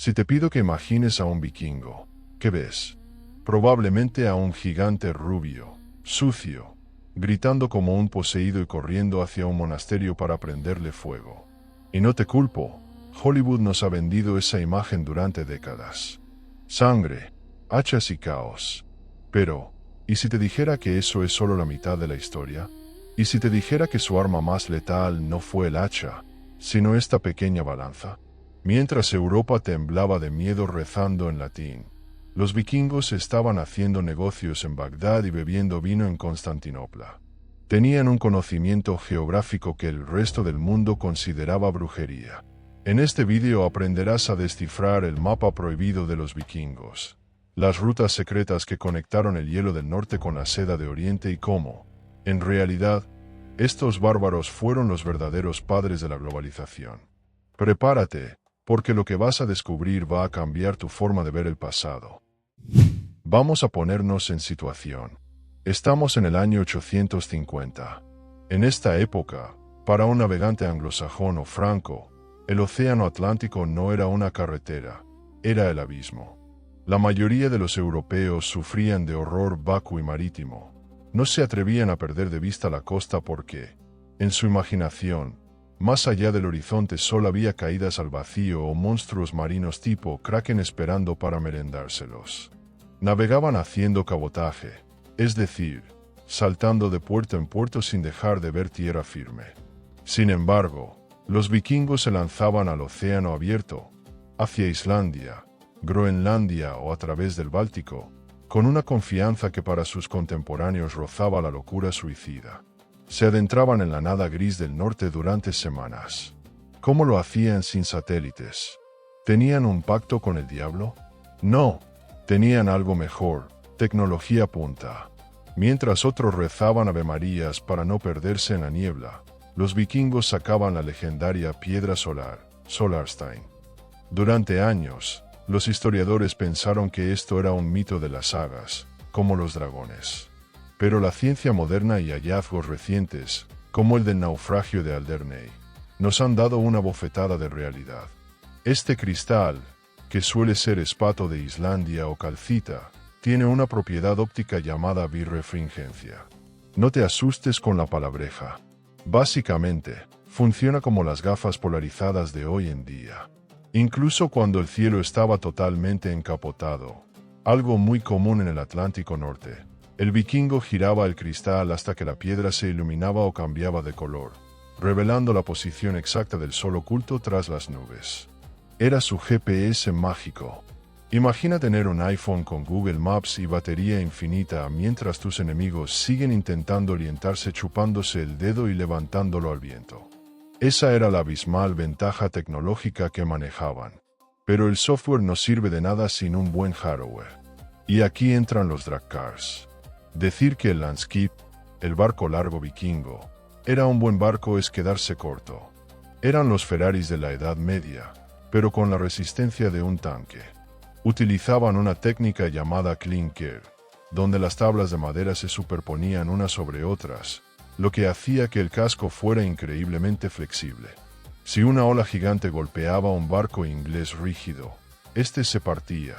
Si te pido que imagines a un vikingo, ¿qué ves? Probablemente a un gigante rubio, sucio, gritando como un poseído y corriendo hacia un monasterio para prenderle fuego. Y no te culpo, Hollywood nos ha vendido esa imagen durante décadas. Sangre, hachas y caos. Pero, ¿y si te dijera que eso es solo la mitad de la historia? ¿Y si te dijera que su arma más letal no fue el hacha, sino esta pequeña balanza? Mientras Europa temblaba de miedo rezando en latín, los vikingos estaban haciendo negocios en Bagdad y bebiendo vino en Constantinopla. Tenían un conocimiento geográfico que el resto del mundo consideraba brujería. En este vídeo aprenderás a descifrar el mapa prohibido de los vikingos, las rutas secretas que conectaron el hielo del norte con la seda de Oriente y cómo, en realidad, estos bárbaros fueron los verdaderos padres de la globalización. Prepárate, porque lo que vas a descubrir va a cambiar tu forma de ver el pasado. Vamos a ponernos en situación. Estamos en el año 850. En esta época, para un navegante anglosajón o franco, el océano Atlántico no era una carretera, era el abismo. La mayoría de los europeos sufrían de horror vacuo y marítimo. No se atrevían a perder de vista la costa porque, en su imaginación, más allá del horizonte solo había caídas al vacío o monstruos marinos tipo kraken esperando para merendárselos. Navegaban haciendo cabotaje, es decir, saltando de puerto en puerto sin dejar de ver tierra firme. Sin embargo, los vikingos se lanzaban al océano abierto, hacia Islandia, Groenlandia o a través del Báltico, con una confianza que para sus contemporáneos rozaba la locura suicida. Se adentraban en la nada gris del norte durante semanas. ¿Cómo lo hacían sin satélites? ¿Tenían un pacto con el diablo? No, tenían algo mejor, tecnología punta. Mientras otros rezaban avemarías para no perderse en la niebla, los vikingos sacaban la legendaria piedra solar, Solarstein. Durante años, los historiadores pensaron que esto era un mito de las sagas, como los dragones. Pero la ciencia moderna y hallazgos recientes, como el del naufragio de Alderney, nos han dado una bofetada de realidad. Este cristal, que suele ser espato de Islandia o calcita, tiene una propiedad óptica llamada birrefringencia. No te asustes con la palabreja. Básicamente, funciona como las gafas polarizadas de hoy en día. Incluso cuando el cielo estaba totalmente encapotado, algo muy común en el Atlántico Norte, el vikingo giraba el cristal hasta que la piedra se iluminaba o cambiaba de color, revelando la posición exacta del sol oculto tras las nubes. Era su GPS mágico. Imagina tener un iPhone con Google Maps y batería infinita mientras tus enemigos siguen intentando orientarse chupándose el dedo y levantándolo al viento. Esa era la abismal ventaja tecnológica que manejaban. Pero el software no sirve de nada sin un buen hardware. Y aquí entran los dragcars. Decir que el Landskip, el barco largo vikingo, era un buen barco es quedarse corto. Eran los Ferraris de la Edad Media, pero con la resistencia de un tanque. Utilizaban una técnica llamada clinker, donde las tablas de madera se superponían unas sobre otras, lo que hacía que el casco fuera increíblemente flexible. Si una ola gigante golpeaba un barco inglés rígido, este se partía.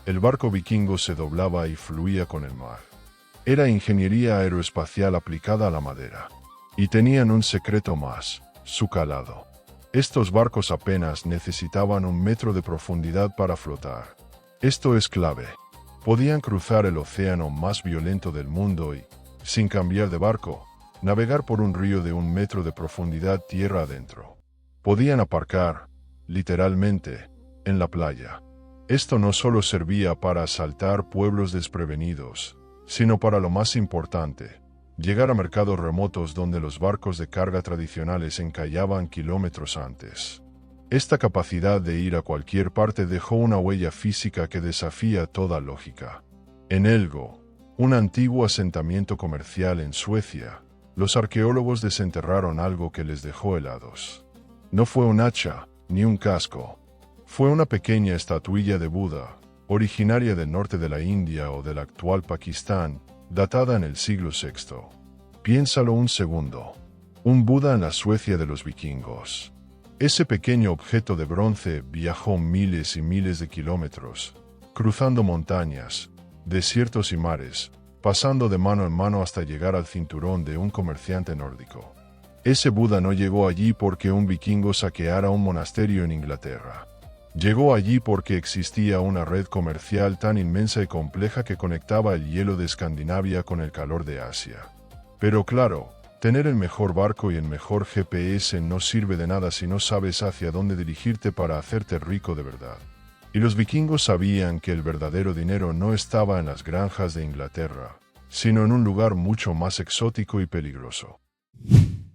El barco vikingo se doblaba y fluía con el mar. Era ingeniería aeroespacial aplicada a la madera. Y tenían un secreto más, su calado. Estos barcos apenas necesitaban 1 metro de profundidad para flotar. Esto es clave. Podían cruzar el océano más violento del mundo y, sin cambiar de barco, navegar por un río de 1 metro de profundidad tierra adentro. Podían aparcar, literalmente, en la playa. Esto no solo servía para asaltar pueblos desprevenidos, sino para lo más importante, llegar a mercados remotos donde los barcos de carga tradicionales encallaban kilómetros antes. Esta capacidad de ir a cualquier parte dejó una huella física que desafía toda lógica. En Elgo, un antiguo asentamiento comercial en Suecia, los arqueólogos desenterraron algo que les dejó helados. No fue un hacha, ni un casco. Fue una pequeña estatuilla de Buda, originaria del norte de la India o del actual Pakistán, datada en el siglo VI. Piénsalo un segundo. Un Buda en la Suecia de los vikingos. Ese pequeño objeto de bronce viajó miles y miles de kilómetros, cruzando montañas, desiertos y mares, pasando de mano en mano hasta llegar al cinturón de un comerciante nórdico. Ese Buda no llegó allí porque un vikingo saqueara un monasterio en Inglaterra. Llegó allí porque existía una red comercial tan inmensa y compleja que conectaba el hielo de Escandinavia con el calor de Asia. Pero claro, tener el mejor barco y el mejor GPS no sirve de nada si no sabes hacia dónde dirigirte para hacerte rico de verdad. Y los vikingos sabían que el verdadero dinero no estaba en las granjas de Inglaterra, sino en un lugar mucho más exótico y peligroso.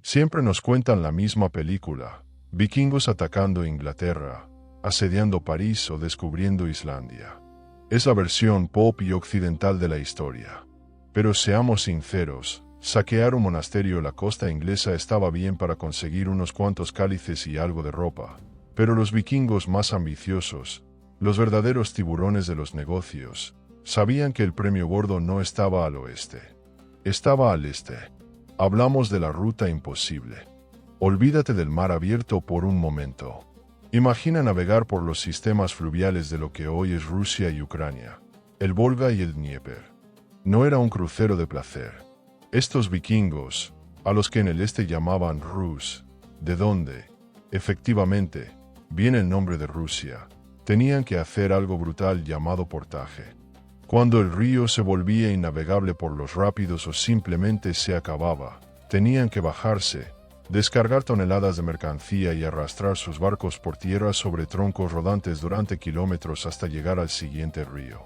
Siempre nos cuentan la misma película, vikingos atacando Inglaterra, asediando París o descubriendo Islandia. Es la versión pop y occidental de la historia. Pero seamos sinceros, saquear un monasterio en la costa inglesa estaba bien para conseguir unos cuantos cálices y algo de ropa, pero los vikingos más ambiciosos, los verdaderos tiburones de los negocios, sabían que el premio gordo no estaba al oeste. Estaba al este. Hablamos de la ruta imposible. Olvídate del mar abierto por un momento. Imagina navegar por los sistemas fluviales de lo que hoy es Rusia y Ucrania, el Volga y el Dnieper. No era un crucero de placer. Estos vikingos, a los que en el este llamaban Rus, de donde, efectivamente, viene el nombre de Rusia, tenían que hacer algo brutal llamado portaje. Cuando el río se volvía innavegable por los rápidos o simplemente se acababa, tenían que bajarse, descargar toneladas de mercancía y arrastrar sus barcos por tierra sobre troncos rodantes durante kilómetros hasta llegar al siguiente río.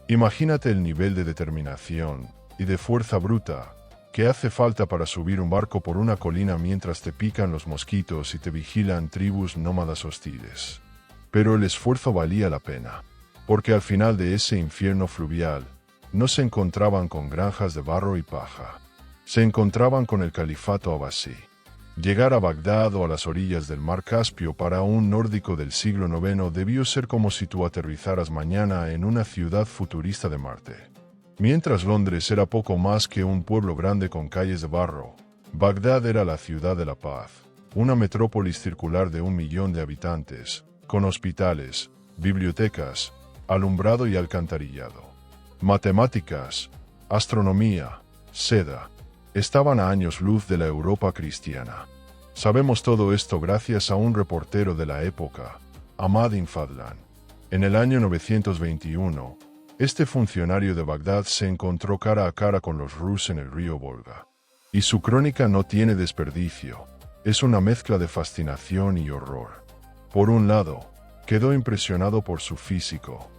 Imagínate el nivel de determinación y de fuerza bruta que hace falta para subir un barco por una colina mientras te pican los mosquitos y te vigilan tribus nómadas hostiles. Pero el esfuerzo valía la pena, porque al final de ese infierno fluvial, no se encontraban con granjas de barro y paja. Se encontraban con el califato abasí. Llegar a Bagdad o a las orillas del mar Caspio para un nórdico del siglo IX debió ser como si tú aterrizaras mañana en una ciudad futurista de Marte. Mientras Londres era poco más que un pueblo grande con calles de barro, Bagdad era la ciudad de la paz, una metrópolis circular de 1 millón de habitantes, con hospitales, bibliotecas, alumbrado y alcantarillado. Matemáticas, astronomía, seda, estaban a años luz de la Europa cristiana. Sabemos todo esto gracias a un reportero de la época, Ahmad ibn Fadlan. En el año 921, este funcionario de Bagdad se encontró cara a cara con los Rus en el río Volga. Y su crónica no tiene desperdicio, es una mezcla de fascinación y horror. Por un lado, quedó impresionado por su físico.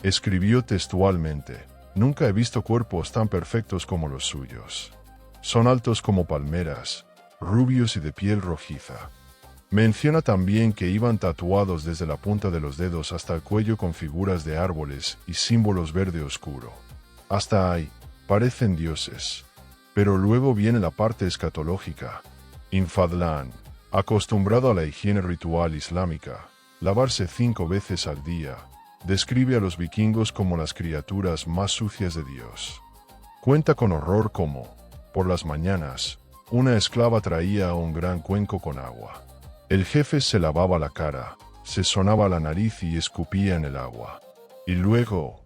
Escribió textualmente: "Nunca he visto cuerpos tan perfectos como los suyos. Son altos como palmeras, rubios y de piel rojiza". Menciona también que iban tatuados desde la punta de los dedos hasta el cuello con figuras de árboles y símbolos verde oscuro. Hasta ahí, parecen dioses. Pero luego viene la parte escatológica. Ibn Fadlan, acostumbrado a la higiene ritual islámica, lavarse 5 veces al día, describe a los vikingos como las criaturas más sucias de Dios. Cuenta con horror cómo, por las mañanas, una esclava traía un gran cuenco con agua. El jefe se lavaba la cara, se sonaba la nariz y escupía en el agua. Y luego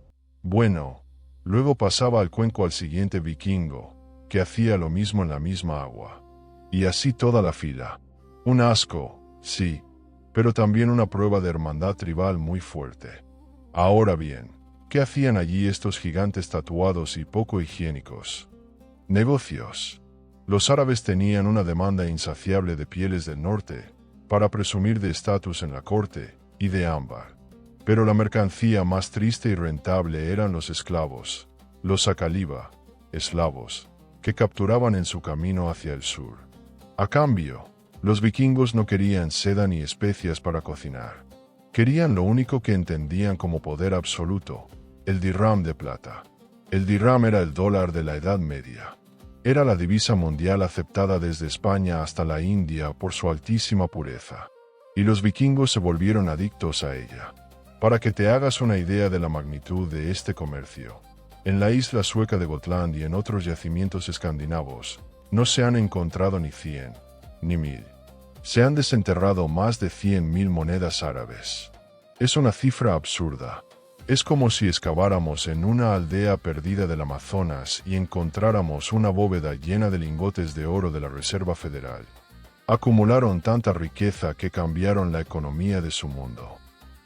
pasaba el cuenco al siguiente vikingo, que hacía lo mismo en la misma agua. Y así toda la fila. Un asco, sí, pero también una prueba de hermandad tribal muy fuerte. Ahora bien, ¿qué hacían allí estos gigantes tatuados y poco higiénicos? Negocios. Los árabes tenían una demanda insaciable de pieles del norte, para presumir de estatus en la corte, y de ámbar. Pero la mercancía más triste y rentable eran los esclavos, los sakaliva, eslavos, que capturaban en su camino hacia el sur. A cambio, los vikingos no querían seda ni especias para cocinar. Querían lo único que entendían como poder absoluto, el dirham de plata. El dirham era el dólar de la Edad Media. Era la divisa mundial aceptada desde España hasta la India por su altísima pureza. Y los vikingos se volvieron adictos a ella. Para que te hagas una idea de la magnitud de este comercio, en la isla sueca de Gotland y en otros yacimientos escandinavos, no se han encontrado ni 100, ni 1000, Se han desenterrado más de 100.000 monedas árabes. Es una cifra absurda. Es como si excaváramos en una aldea perdida del Amazonas y encontráramos una bóveda llena de lingotes de oro de la Reserva Federal. Acumularon tanta riqueza que cambiaron la economía de su mundo.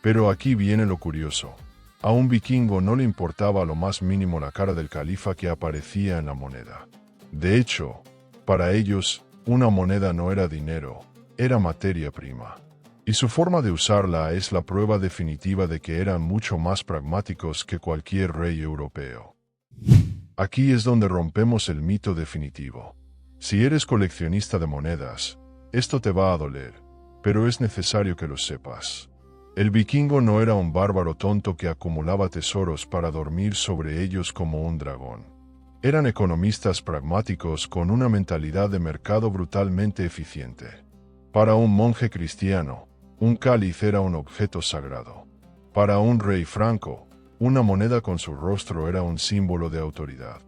Pero aquí viene lo curioso. A un vikingo no le importaba lo más mínimo la cara del califa que aparecía en la moneda. De hecho, para ellos, una moneda no era dinero, era materia prima. Y su forma de usarla es la prueba definitiva de que eran mucho más pragmáticos que cualquier rey europeo. Aquí es donde rompemos el mito definitivo. Si eres coleccionista de monedas, esto te va a doler, pero es necesario que lo sepas. El vikingo no era un bárbaro tonto que acumulaba tesoros para dormir sobre ellos como un dragón. Eran economistas pragmáticos con una mentalidad de mercado brutalmente eficiente. Para un monje cristiano, un cáliz era un objeto sagrado. Para un rey franco, una moneda con su rostro era un símbolo de autoridad.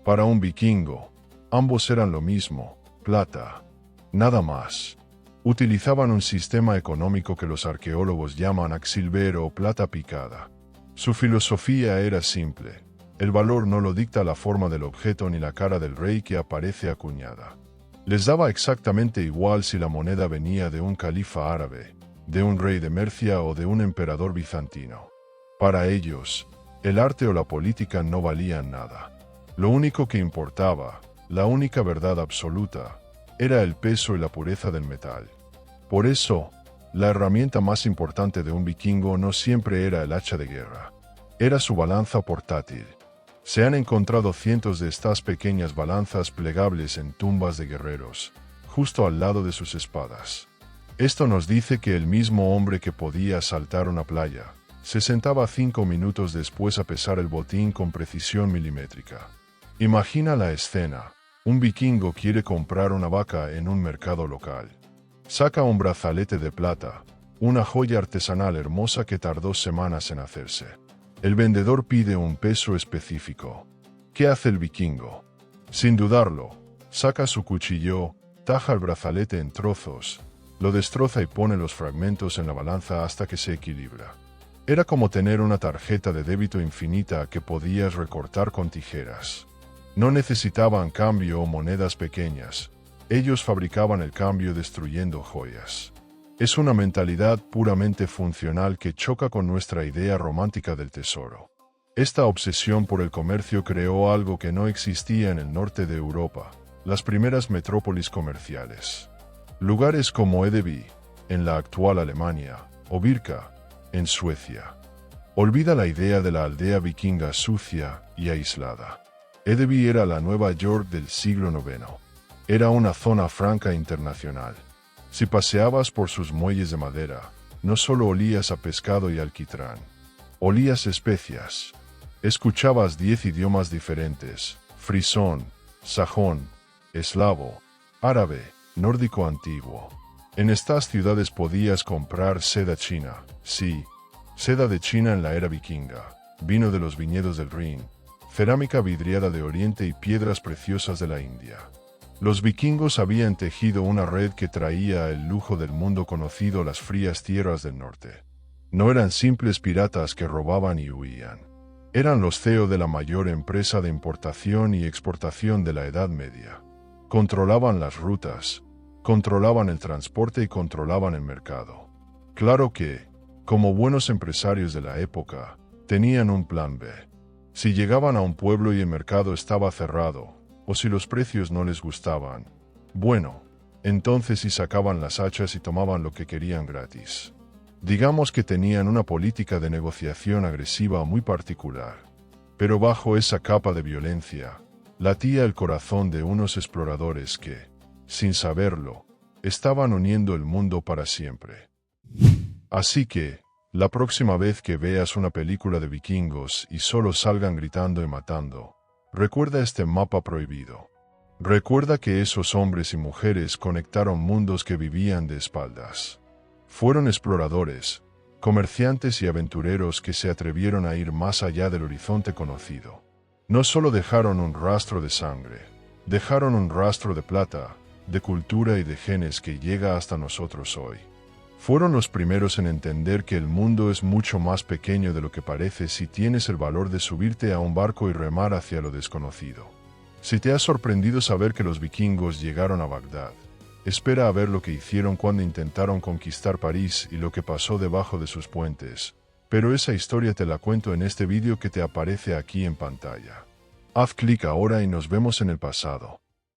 Para un vikingo, ambos eran lo mismo, plata. Nada más. Utilizaban un sistema económico que los arqueólogos llaman axilver o plata picada. Su filosofía era simple. El valor no lo dicta la forma del objeto ni la cara del rey que aparece acuñada. Les daba exactamente igual si la moneda venía de un califa árabe, de un rey de Mercia o de un emperador bizantino. Para ellos, el arte o la política no valían nada. Lo único que importaba, la única verdad absoluta, era el peso y la pureza del metal. Por eso, la herramienta más importante de un vikingo no siempre era el hacha de guerra. Era su balanza portátil. Se han encontrado cientos de estas pequeñas balanzas plegables en tumbas de guerreros, justo al lado de sus espadas. Esto nos dice que el mismo hombre que podía asaltar una playa, se sentaba 5 minutos después a pesar el botín con precisión milimétrica. Imagina la escena. Un vikingo quiere comprar una vaca en un mercado local. Saca un brazalete de plata, una joya artesanal hermosa que tardó semanas en hacerse. El vendedor pide un peso específico. ¿Qué hace el vikingo? Sin dudarlo, saca su cuchillo, taja el brazalete en trozos, lo destroza y pone los fragmentos en la balanza hasta que se equilibra. Era como tener una tarjeta de débito infinita que podías recortar con tijeras. No necesitaban cambio o monedas pequeñas. Ellos fabricaban el cambio destruyendo joyas. Es una mentalidad puramente funcional que choca con nuestra idea romántica del tesoro. Esta obsesión por el comercio creó algo que no existía en el norte de Europa, las primeras metrópolis comerciales. Lugares como Edeby, en la actual Alemania, o Birka, en Suecia. Olvida la idea de la aldea vikinga sucia y aislada. Edeby era la Nueva York del siglo IX. Era una zona franca internacional. Si paseabas por sus muelles de madera, no solo olías a pescado y alquitrán. Olías especias. Escuchabas 10 idiomas diferentes: frisón, sajón, eslavo, árabe, nórdico antiguo. En estas ciudades podías comprar seda china, sí, seda de China en la era vikinga, vino de los viñedos del Rin, cerámica vidriada de Oriente y piedras preciosas de la India. Los vikingos habían tejido una red que traía el lujo del mundo conocido a las frías tierras del norte. No eran simples piratas que robaban y huían. Eran los CEO de la mayor empresa de importación y exportación de la Edad Media. Controlaban las rutas, controlaban el transporte y controlaban el mercado. Claro que, como buenos empresarios de la época, tenían un plan B. Si llegaban a un pueblo y el mercado estaba cerrado, o si los precios no les gustaban, bueno, entonces sí sacaban las hachas y tomaban lo que querían gratis. Digamos que tenían una política de negociación agresiva muy particular. Pero bajo esa capa de violencia, latía el corazón de unos exploradores que, sin saberlo, estaban uniendo el mundo para siempre. Así que, la próxima vez que veas una película de vikingos y solo salgan gritando y matando, recuerda este mapa prohibido. Recuerda que esos hombres y mujeres conectaron mundos que vivían de espaldas. Fueron exploradores, comerciantes y aventureros que se atrevieron a ir más allá del horizonte conocido. No solo dejaron un rastro de sangre, dejaron un rastro de plata, de cultura y de genes que llega hasta nosotros hoy. Fueron los primeros en entender que el mundo es mucho más pequeño de lo que parece si tienes el valor de subirte a un barco y remar hacia lo desconocido. Si te ha sorprendido saber que los vikingos llegaron a Bagdad, espera a ver lo que hicieron cuando intentaron conquistar París y lo que pasó debajo de sus puentes. Pero esa historia te la cuento en este vídeo que te aparece aquí en pantalla. Haz clic ahora y nos vemos en el pasado.